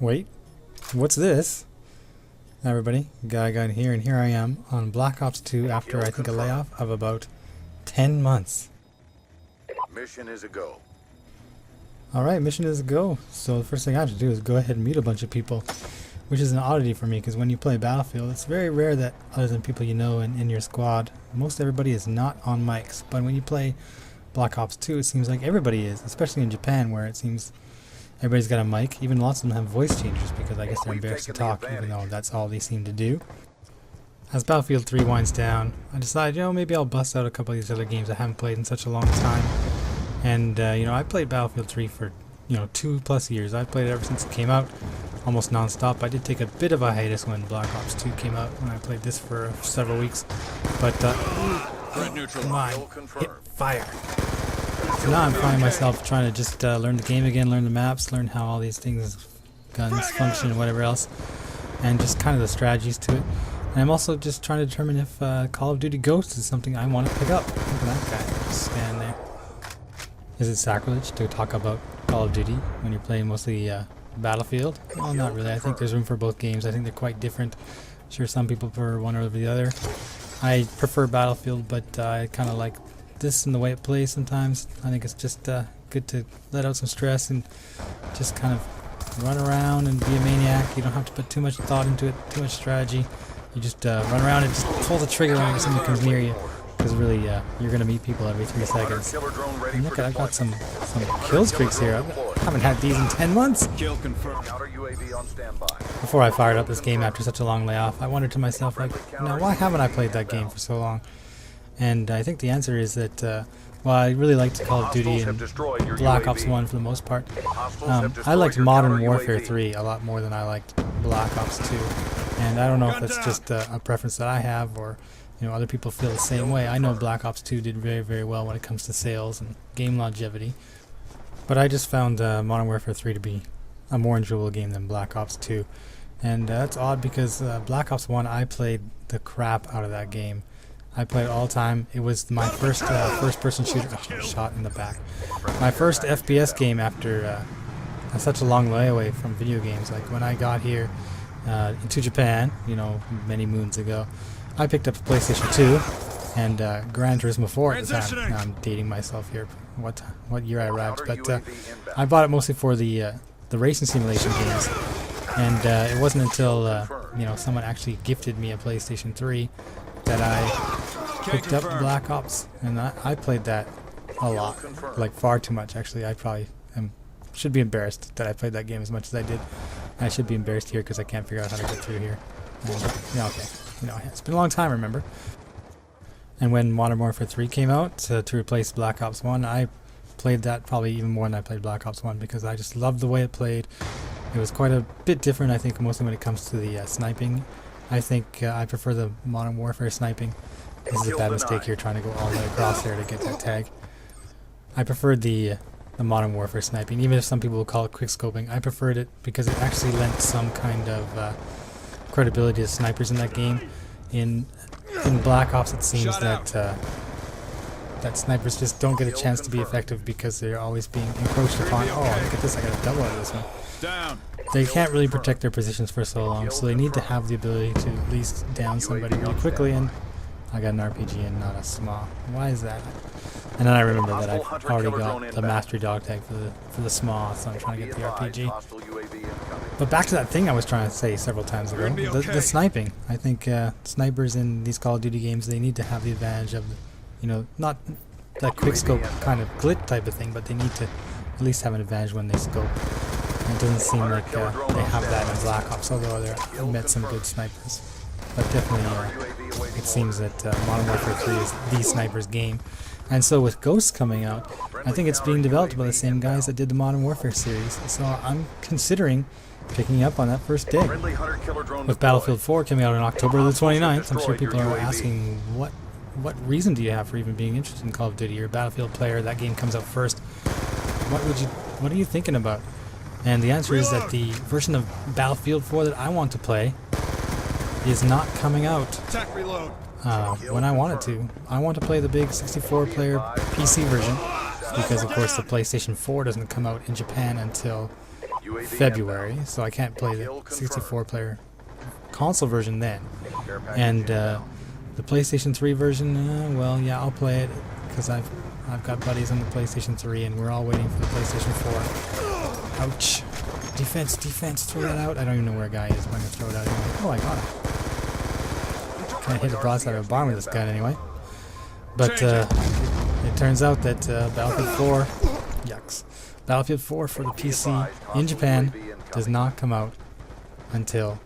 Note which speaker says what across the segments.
Speaker 1: Wait, what's this? Hi everybody, Guy got here, and here I am on Black Ops 2 after I think a layoff of about 10 months.
Speaker 2: Mission is a go.
Speaker 1: Alright, mission is a go. So the first thing I have to do is go ahead and mute a bunch of people, which is an oddity for me because when you play Battlefield, it's very rare that other than people you know and in your squad, most everybody is not on mics. But when you play Black Ops 2, it seems like everybody is, especially in Japan where it seems everybody's got a mic. Even lots of them have voice changers because I guess they're embarrassed to talk, even though that's all they seem to do. As Battlefield 3 winds down, I decided, maybe I'll bust out a couple of these other games I haven't played in such a long time. And, I played Battlefield 3 for, 2+ years. I've played it ever since it came out, almost non-stop. I did take a bit of a hiatus when Black Ops 2 came out, when I played this for several weeks. But, come on, hit fire. So now I'm finding myself trying to just learn the game again, learn the maps, learn how all these things, guns function and whatever else, and just kind of the strategies to it. And I'm also just trying to determine if Call of Duty Ghosts is something I want to pick up. Look at that guy just stand there. Is it sacrilege to talk about Call of Duty when you're playing mostly Battlefield? Well, not really. I think there's room for both games. I think they're quite different. Sure, some people prefer one over the other. I prefer Battlefield, but I kind of like this and the way it plays sometimes. I think it's just good to let out some stress and just kind of run around and be a maniac. You don't have to put too much thought into it, too much strategy. You just run around and just pull the trigger whenever somebody comes near you. Because really, you're going to meet people every 3 seconds. And look, I've got some kill streaks here. I haven't had these in 10 months. Before I fired up this game after such a long layoff, I wondered to myself, now why haven't I played that game for so long? And I think the answer is that, well, I really liked Call of Duty and Black Ops 1 for the most part. I liked Modern Warfare 3 a lot more than I liked Black Ops 2. And I don't know if it's just a preference that I have or other people feel the same way. I know Black Ops 2 did very, very well when it comes to sales and game longevity. But I just found Modern Warfare 3 to be a more enjoyable game than Black Ops 2. And that's odd because Black Ops 1, I played the crap out of that game. I played it all the time. It was my first first-person shooter. Oh, shot in the back. My first FPS game after such a long layaway from video games. Like when I got here into Japan, many moons ago, I picked up a PlayStation 2 and Gran Turismo 4 at the time. Now I'm dating myself here. What year I arrived? But I bought it mostly for the racing simulation games. And it wasn't until someone actually gifted me a PlayStation 3 that I picked up Black Ops, and I played that a lot, like far too much actually. I probably should be embarrassed that I played that game as much as I did. I should be embarrassed here because I can't figure out how to get through here. Okay. It's been a long time, remember? And when Modern Warfare 3 came out to replace Black Ops 1, I played that probably even more than I played Black Ops 1 because I just loved the way it played. It was quite a bit different, I think, mostly when it comes to the sniping. I think I prefer the Modern Warfare sniping. This is a bad mistake here, trying to go all the way across there to get that tag. I preferred the Modern Warfare sniping, even if some people will call it quickscoping. I preferred it because it actually lent some kind of credibility to snipers in that game. In Black Ops, it seems that that snipers just don't get a chance to be effective because they're always being encroached upon. Oh, look at this! I got a double out of this one. They can't really protect their positions for so long, so they need to have the ability to at least down somebody really quickly. And I got an RPG and not a SMAW. Why is that? And then I remember that I've already got the mastery dog tag for the SMAW, so I'm trying to get the RPG. But back to that thing I was trying to say several times ago, the sniping. I think snipers in these Call of Duty games, they need to have the advantage of, not that quickscope kind of glitch type of thing, but they need to at least have an advantage when they scope. And it doesn't seem like they have that in Black Ops, although I met some good snipers. But definitely, it seems that Modern Warfare 3 is the sniper's game. And so with Ghosts coming out, I think it's being developed by the same guys that did the Modern Warfare series. So I'm considering picking up on that first day. With Battlefield 4 coming out on October the 29th, I'm sure people are asking, what reason do you have for even being interested in Call of Duty? You're a Battlefield player, that game comes out first. What are you thinking about? And the answer is that the version of Battlefield 4 that I want to play is not coming out when I want it to. I want to play the big 64-player PC version because, of course, the PlayStation 4 doesn't come out in Japan until February, so I can't play the 64-player console version then. And the PlayStation 3 version, well, yeah, I'll play it because I've got buddies on the PlayStation 3, and we're all waiting for the PlayStation 4. Ouch! Defense, throw that out. I don't even know where a guy is, but I'm gonna throw it out anyway. Oh, I got him. Can't hit the broadside of a bomb with this gun anyway. But it turns out that Battlefield 4, yucks. Battlefield 4 for the PC in Japan does not come out until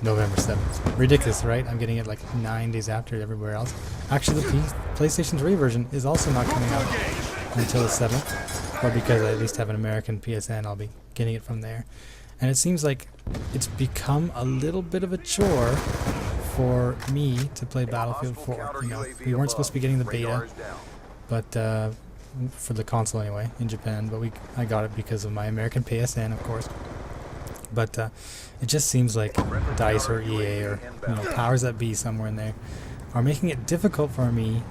Speaker 1: November 7th. Ridiculous, right? I'm getting it like 9 days after everywhere else. Actually, the PlayStation 3 version is also not coming out until the 7th. Or because I at least have an American PSN, I'll be getting it from there. And it seems like it's become a little bit of a chore for me to play Battlefield 4. You know, we weren't supposed to be getting the beta, but for the console anyway, in Japan, but I got it because of my American PSN, of course. But it just seems like DICE or EA or powers that be somewhere in there are making it difficult for me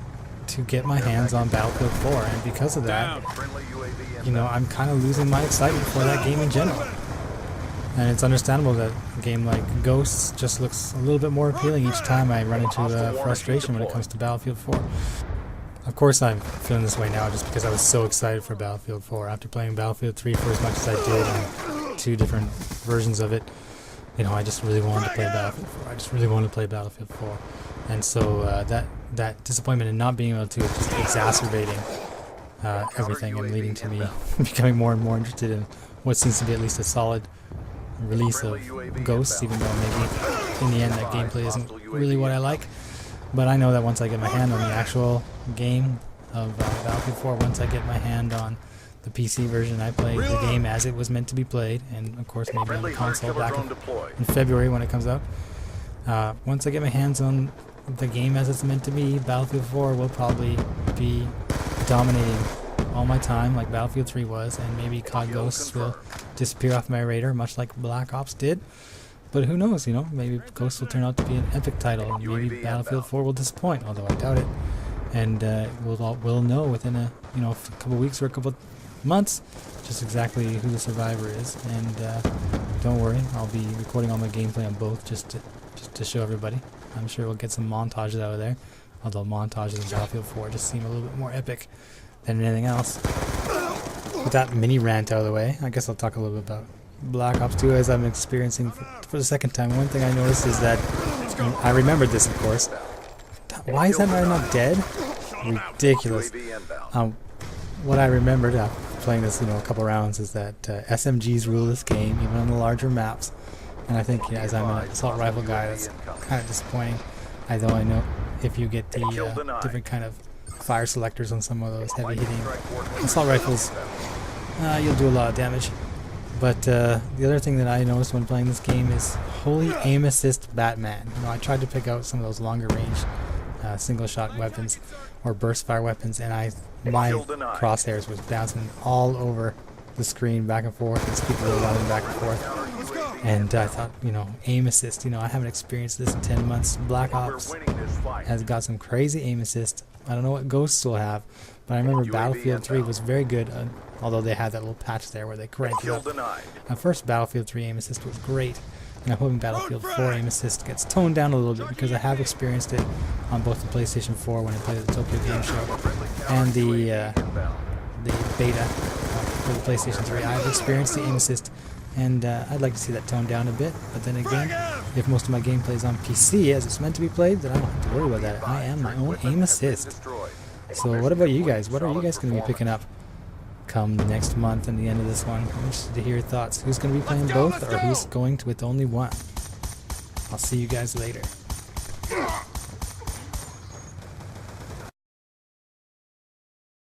Speaker 1: to get my hands on Battlefield 4, and because of that, I'm kind of losing my excitement for that game in general. And it's understandable that a game like Ghosts just looks a little bit more appealing each time I run into frustration when it comes to Battlefield 4. Of course I'm feeling this way now just because I was so excited for Battlefield 4 after playing Battlefield 3 for as much as I did and 2 different versions of it. I just really wanted to play Battlefield 4. I just really wanted to play Battlefield 4. And so that disappointment in not being able to is just exacerbating everything and leading to me becoming more and more interested in what seems to be at least a solid release of Ghosts, even though maybe in the end that gameplay isn't really what I like. But I know that once I get my hand on the actual game of Battlefield 4, once I get my hand on the PC version, I play the game as it was meant to be played, and of course maybe on the console back in February when it comes out. Once I get my hands on the game as it's meant to be, Battlefield 4 will probably be dominating all my time like Battlefield 3 was, and maybe COD Ghosts will disappear off my radar much like Black Ops did. But who knows, maybe Ghosts will turn out to be an epic title, and maybe Battlefield 4 will disappoint, although I doubt it. And we'll know within a couple weeks or a couple months just exactly who the survivor is. And don't worry, I'll be recording all my gameplay on both just to show everybody. I'm sure we'll get some montages out of there, although montages in Battlefield 4 just seem a little bit more epic than anything else. With that mini rant out of the way, I guess I'll talk a little bit about Black Ops 2 as I'm experiencing for the second time. One thing I noticed is that, I remembered this of course, why is that guy not dead? Ridiculous. What I remembered after playing this a couple rounds is that SMGs rule this game, even on the larger maps. And I think as I'm an assault rifle guy, that's kind of disappointing. Although I know if you get the different kind of fire selectors on some of those heavy hitting assault rifles, you'll do a lot of damage. But the other thing that I noticed when playing this game is holy aim assist Batman. I tried to pick out some of those longer range single shot weapons or burst fire weapons, and my crosshairs was bouncing all over the screen back and forth, and people were running back and forth. And I thought, aim assist, I haven't experienced this in 10 months. Black Ops has got some crazy aim assist. I don't know what Ghosts will have, but I remember Battlefield 3 was very good, although they had that little patch there where they cranked it up. At first, Battlefield 3 aim assist was great, and I'm hoping Battlefield 4 aim assist gets toned down a little bit, because I have experienced it on both the PlayStation 4 when I played at the Tokyo Game Show and the beta for the PlayStation 3. I've experienced the aim assist, and I'd like to see that toned down a bit. But then again, if most of my gameplay is on PC as it's meant to be played, then I don't have to worry about that. I am my own aim assist. So what about you guys? What are you guys going to be picking up come next month and the end of this one? I'm interested to hear your thoughts. Who's going to be playing both, or who's going with only one? I'll see you guys later.